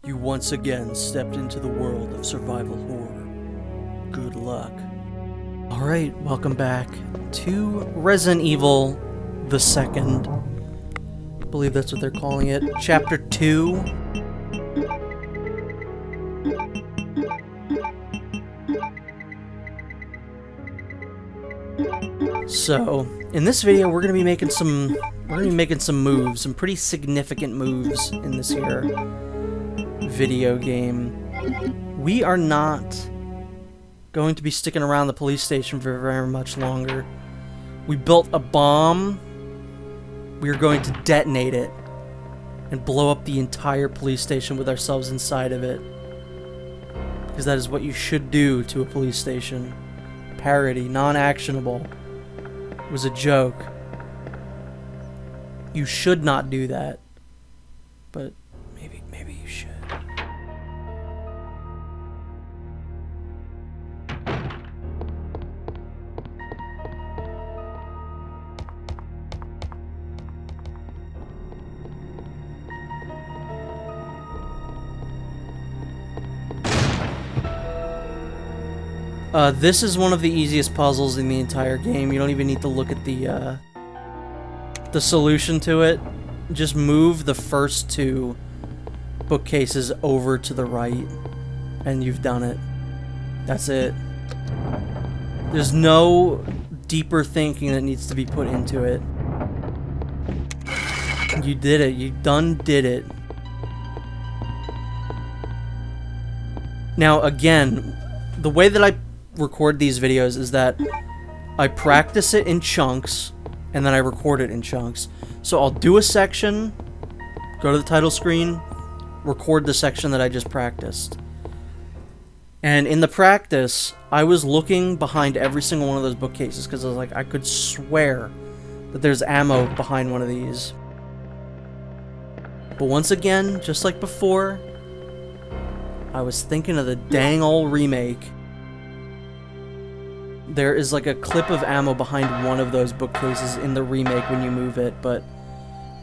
You once again stepped into the world of survival horror. Good luck. Alright, welcome back to Resident Evil the Second. I believe that's what they're calling it. Chapter 2. So, in this video we're gonna be making some moves, some pretty significant moves in this here video game. We are not going to be sticking around the police station for very much longer. We built a bomb. We are going to detonate it and blow up the entire police station with ourselves inside of it. Because that is what you should do to a police station. Parody, non-actionable. It was a joke. You should not do that. But maybe you should. This is one of the easiest puzzles in the entire game. You don't even need to look at the solution to it. Just move the first two bookcases over to the right, and you've done it. That's it. There's no deeper thinking that needs to be put into it. You did it. You done did it. Now, again, the way that I record these videos is that I practice it in chunks and then I record it in chunks. So I'll do a section, go to the title screen, record the section that I just practiced. And in the practice, I was looking behind every single one of those bookcases because I was like, I could swear that there's ammo behind one of these. But once again, just like before, I was thinking of the dang old remake. There is like a clip of ammo behind one of those bookcases in the remake when you move it, but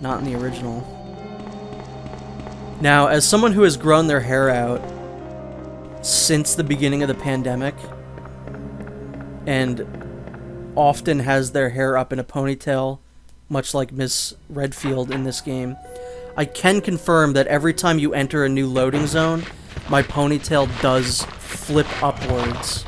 not in the original. Now, as someone who has grown their hair out since the beginning of the pandemic, and often has their hair up in a ponytail, much like Miss Redfield in this game, I can confirm that every time you enter a new loading zone, my ponytail does flip upwards.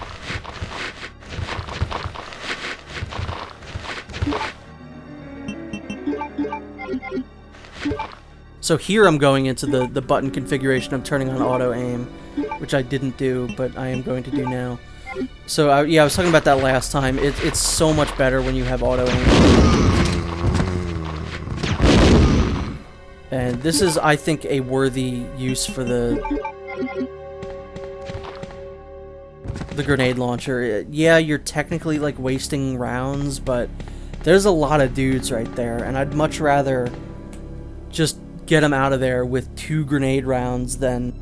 So here I'm going into the button configuration. I'm turning on auto aim, which I didn't do, but I am going to do now. So yeah, I was talking about that last time. It's so much better when you have auto aim. And this is, I think, a worthy use for the grenade launcher. Yeah, you're technically like wasting rounds, but there's a lot of dudes right there, and I'd much rather just get them out of there with 2 grenade rounds than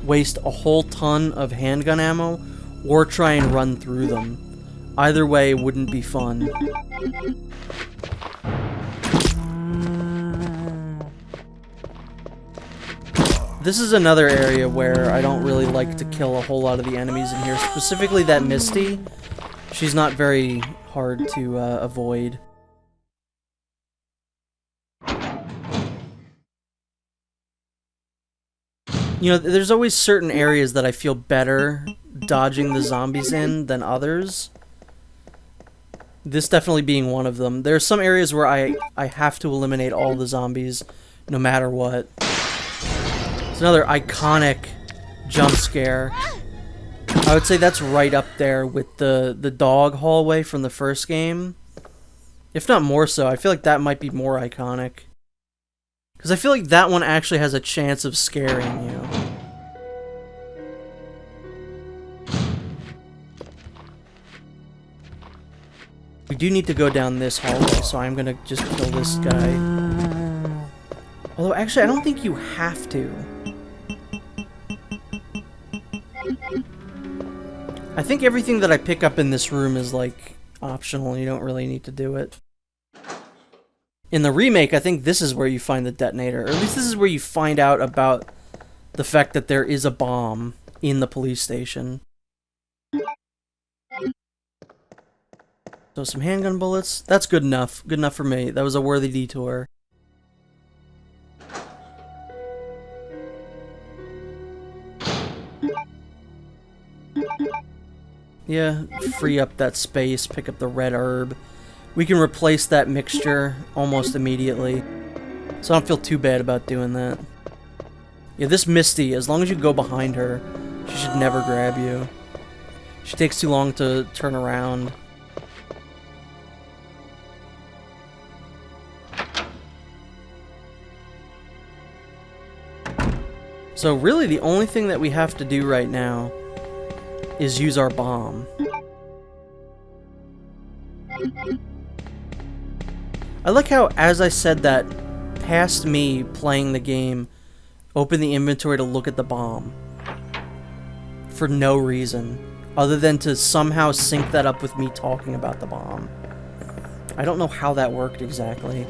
waste a whole ton of handgun ammo or try and run through them. Either way wouldn't be fun. This is another area where I don't really like to kill a whole lot of the enemies in here, specifically that Misty. She's not very hard to avoid. You know, there's always certain areas that I feel better dodging the zombies in than others. This definitely being one of them. There are some areas where I have to eliminate all the zombies, no matter what. It's another iconic jump scare. I would say that's right up there with the dog hallway from the first game. If not more so, I feel like that might be more iconic. Because I feel like that one actually has a chance of scaring you. We do need to go down this hallway, so I'm gonna just kill this guy. Although, actually, I don't think you have to. I think everything that I pick up in this room is, like, optional. You don't really need to do it. In the remake, I think this is where you find the detonator. Or at least this is where you find out about the fact that there is a bomb in the police station. So some handgun bullets. That's good enough. Good enough for me. That was a worthy detour. Yeah, free up that space, pick up the red herb. We can replace that mixture almost immediately. So I don't feel too bad about doing that. Yeah, this Misty, as long as you go behind her, she should never grab you. She takes too long to turn around. So really the only thing that we have to do right now is use our bomb. I like how, as I said that, past me playing the game, open the inventory to look at the bomb. For no reason, other than to somehow sync that up with me talking about the bomb. I don't know how that worked exactly.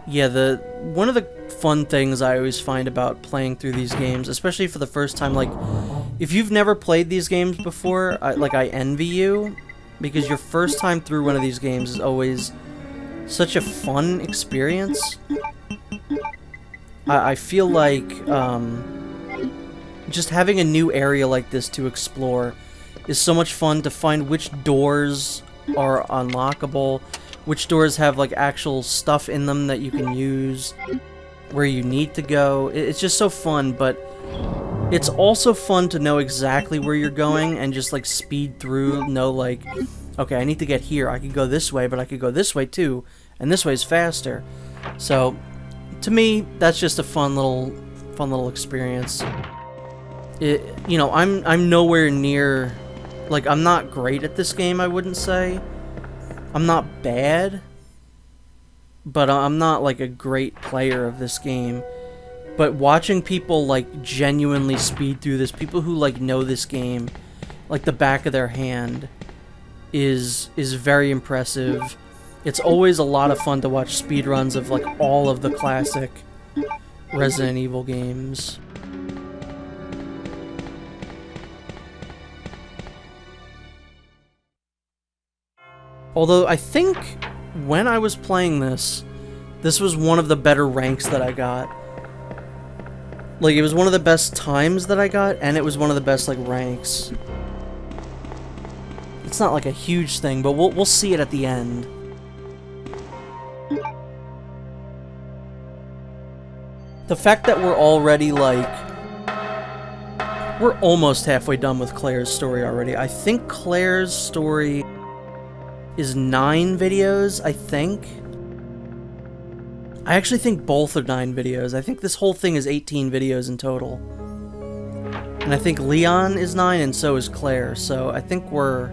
Yeah, one of the fun things I always find about playing through these games, especially for the first time, like, if you've never played these games before, I envy you, because your first time through one of these games is always such a fun experience. I feel like, just having a new area like this to explore is so much fun, to find which doors are unlockable, which doors have, like, actual stuff in them that you can use, where you need to go. It's just so fun, but it's also fun to know exactly where you're going and just, like, speed through, know, like, okay, I need to get here. I could go this way, but I could go this way, too, and this way's faster. So, to me, that's just a fun little experience. You know, I'm nowhere near, like, I'm not great at this game, I wouldn't say. I'm not bad, but I'm not, like, a great player of this game. But watching people, like, genuinely speed through this, people who, like, know this game like the back of their hand, is very impressive. It's always a lot of fun to watch speedruns of, like, all of the classic Resident Evil games. Although, I think when I was playing this was one of the better ranks that I got. Like, it was one of the best times that I got, and it was one of the best, like, ranks. It's not, like, a huge thing, but we'll see it at the end. The fact that we're already, like... We're almost halfway done with Claire's story already. I think Claire's story is 9 videos, I think. I actually think both are 9 videos. I think this whole thing is 18 videos in total. And I think Leon is 9, and so is Claire, so I think we're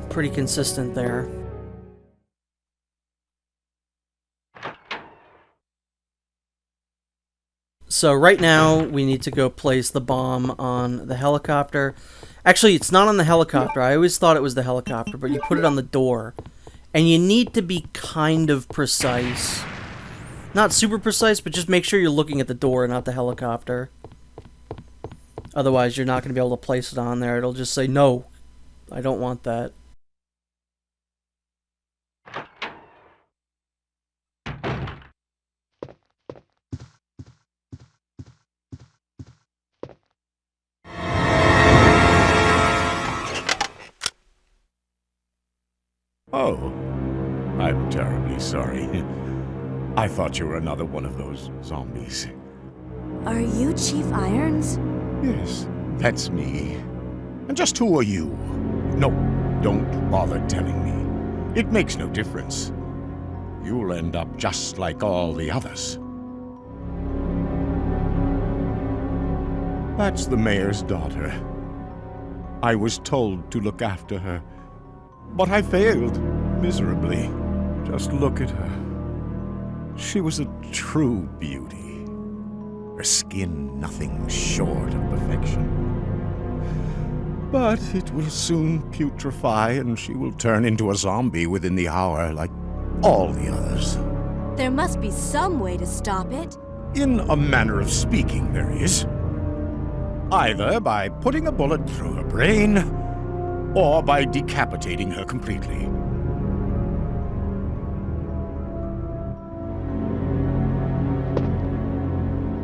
pretty consistent there. So right now, we need to go place the bomb on the helicopter. Actually, it's not on the helicopter. I always thought it was the helicopter, but you put it on the door. And you need to be kind of precise. Not super precise, but just make sure you're looking at the door, not the helicopter. Otherwise, you're not going to be able to place it on there. It'll just say, no, I don't want that. Oh, I'm terribly sorry. I thought you were another one of those zombies. Are you Chief Irons? Yes, that's me. And just who are you? No, don't bother telling me. It makes no difference. You'll end up just like all the others. That's the mayor's daughter. I was told to look after her, but I failed miserably. Just look at her. She was a true beauty. Her skin nothing short of perfection. But it will soon putrefy, and she will turn into a zombie within the hour, like all the others. There must be some way to stop it. In a manner of speaking, there is. Either by putting a bullet through her brain, or by decapitating her completely.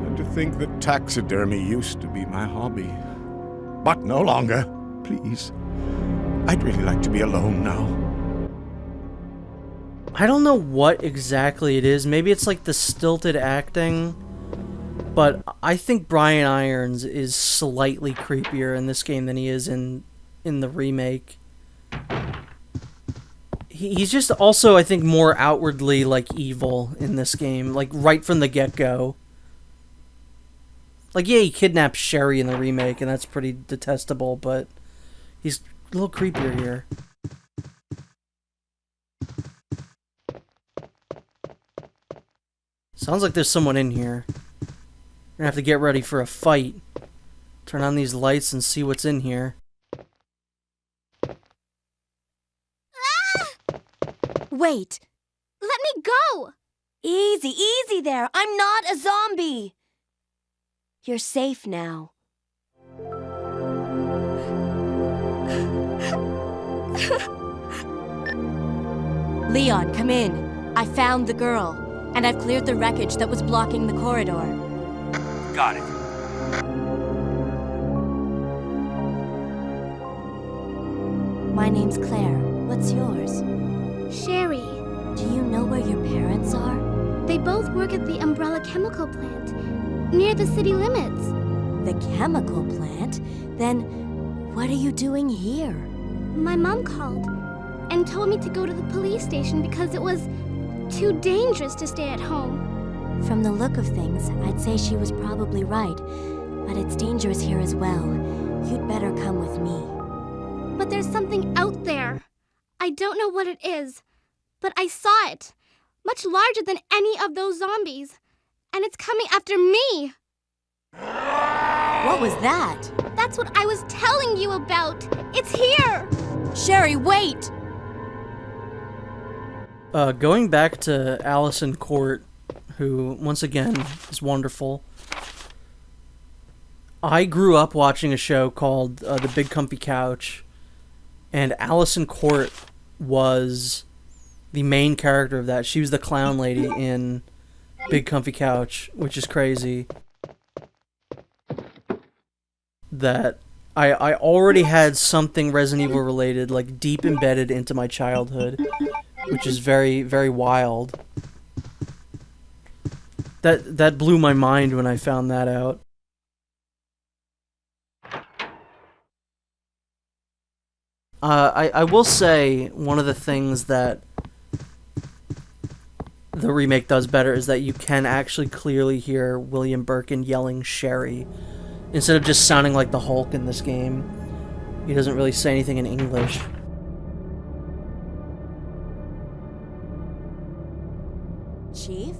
And to think that taxidermy used to be my hobby. But no longer. Please. I'd really like to be alone now. I don't know what exactly it is. Maybe it's like the stilted acting. But I think Brian Irons is slightly creepier in this game than he is in the remake. He's just also, I think, more outwardly, like, evil in this game. Like, right from the get-go. Like, yeah, he kidnaps Sherry in the remake, and that's pretty detestable, but he's a little creepier here. Sounds like there's someone in here. We're gonna have to get ready for a fight. Turn on these lights and see what's in here. Wait. Let me go! Easy, easy there. I'm not a zombie. You're safe now. Leon, come in. I found the girl, and I've cleared the wreckage that was blocking the corridor. Got it. My name's Claire. What's yours? Sherry. Do you know where your parents are? They both work at the Umbrella Chemical Plant, near the city limits. The chemical plant? Then what are you doing here? My mom called and told me to go to the police station because it was too dangerous to stay at home. From the look of things, I'd say she was probably right. But it's dangerous here as well. You'd better come with me. But there's something out there. I don't know what it is, but I saw it. Much larger than any of those zombies. And it's coming after me. What was that? That's what I was telling you about. It's here. Sherry, wait! Going back to Allison Court, who, once again, is wonderful. I grew up watching a show called The Big Comfy Couch, and Allison Court was the main character of that. She was the clown lady in Big Comfy Couch, which is crazy. That I already had something Resident Evil related, like, deep embedded into my childhood, which is very, very wild. That blew my mind when I found that out. I will say, one of the things that the remake does better is that you can actually clearly hear William Birkin yelling Sherry, instead of just sounding like the Hulk in this game. He doesn't really say anything in English. Chief?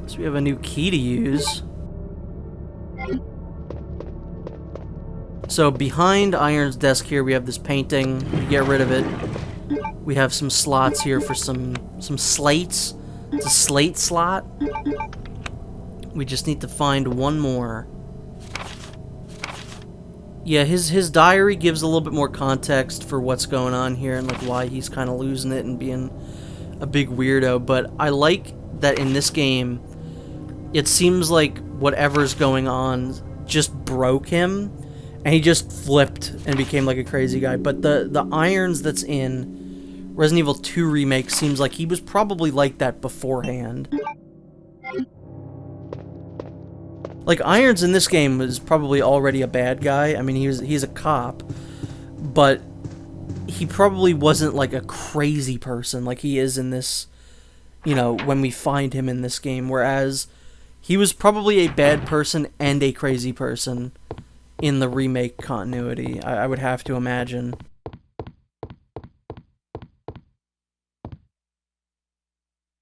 So we have a new key to use. So behind Iron's desk here, we have this painting. We get rid of it. We have some slots here for some slates. It's a slate slot. We just need to find one more. Yeah, his diary gives a little bit more context for what's going on here and like why he's kind of losing it and being a big weirdo. But I like that in this game, it seems like whatever's going on just broke him, and he just flipped and became like a crazy guy. But the Irons that's in Resident Evil 2 Remake seems like he was probably like that beforehand. Like, Irons in this game was probably already a bad guy. I mean, he's a cop, but he probably wasn't like a crazy person like he is in this, you know, when we find him in this game, whereas he was probably a bad person and a crazy person in the remake continuity, I would have to imagine.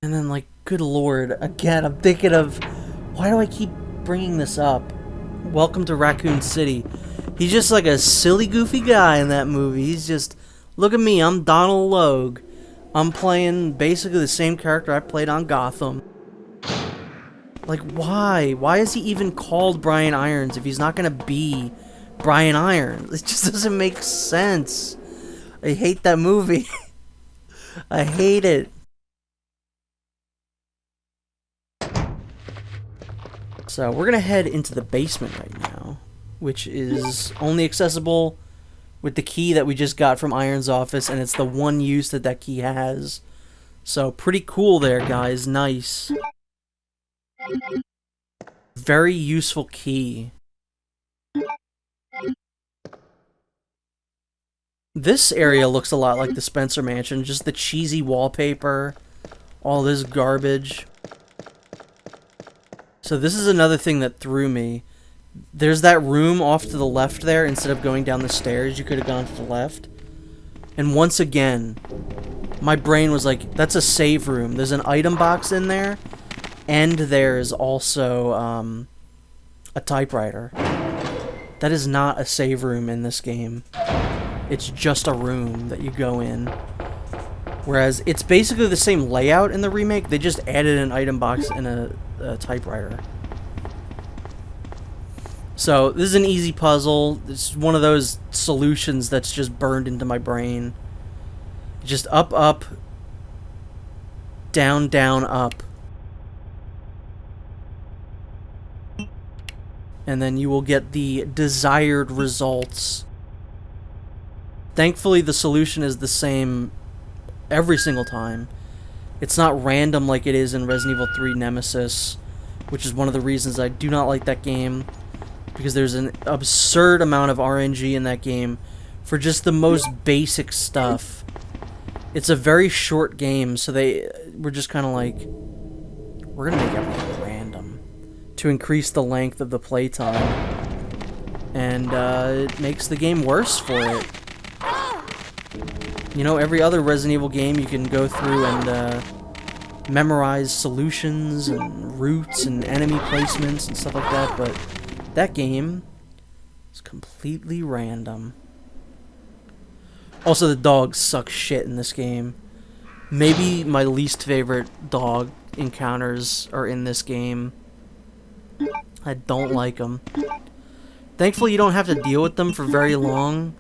And then, like, Good lord. Again, I'm thinking of... Why do I keep bringing this up? Welcome to Raccoon City. He's just like a silly, goofy guy in that movie. He's just... Look at me, I'm Donald Logue. I'm playing basically the same character I played on Gotham. Like, why? Why is he even called Brian Irons if he's not gonna be Brian Irons? It just doesn't make sense. I hate that movie. I hate it. So, we're gonna head into the basement right now, which is only accessible with the key that we just got from Irons' office, and it's the one use that that key has. So, pretty cool there, guys. Nice. Very useful key. This area looks a lot like the Spencer Mansion, just the cheesy wallpaper, all this garbage. So this is another thing that threw me. There's that room off to the left there. Instead of going down the stairs, you could have gone to the left. And once again, my brain was like, that's a save room. There's an item box in there, and there's also a typewriter. That is not a save room in this game. It's just a room that you go in. Whereas it's basically the same layout in the remake, they just added an item box and a typewriter. So, this is an easy puzzle. It's one of those solutions that's just burned into my brain. Just up, up, down, down, up. And then you will get the desired results. Thankfully, the solution is the same every single time. It's not random like it is in Resident Evil 3 Nemesis, which is one of the reasons I do not like that game. Because there's an absurd amount of RNG in that game for just the most basic stuff. It's a very short game, so they were just kind of like, we're going to make everything random to increase the length of the playtime. And it makes the game worse for it. You know, every other Resident Evil game you can go through and memorize solutions and routes and enemy placements and stuff like that, but that game is completely random. Also, the dogs suck shit in this game. Maybe my least favorite dog encounters are in this game. I don't like them. Thankfully, you don't have to deal with them for very long.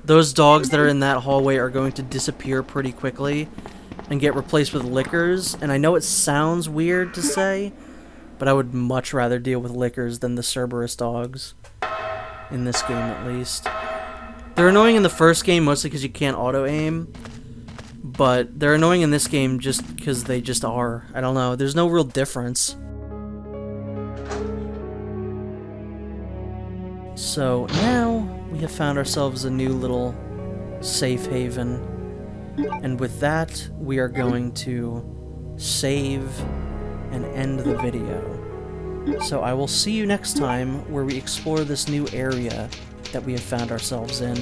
Those dogs that are in that hallway are going to disappear pretty quickly and get replaced with lickers. And I know it sounds weird to say, but I would much rather deal with lickers than the Cerberus dogs. In this game, at least. They're annoying in the first game, mostly because you can't auto-aim. But they're annoying in this game just because they just are. I don't know. There's no real difference. So, now we have found ourselves a new little safe haven. And with that, we are going to save and end the video. So I will see you next time where we explore this new area that we have found ourselves in.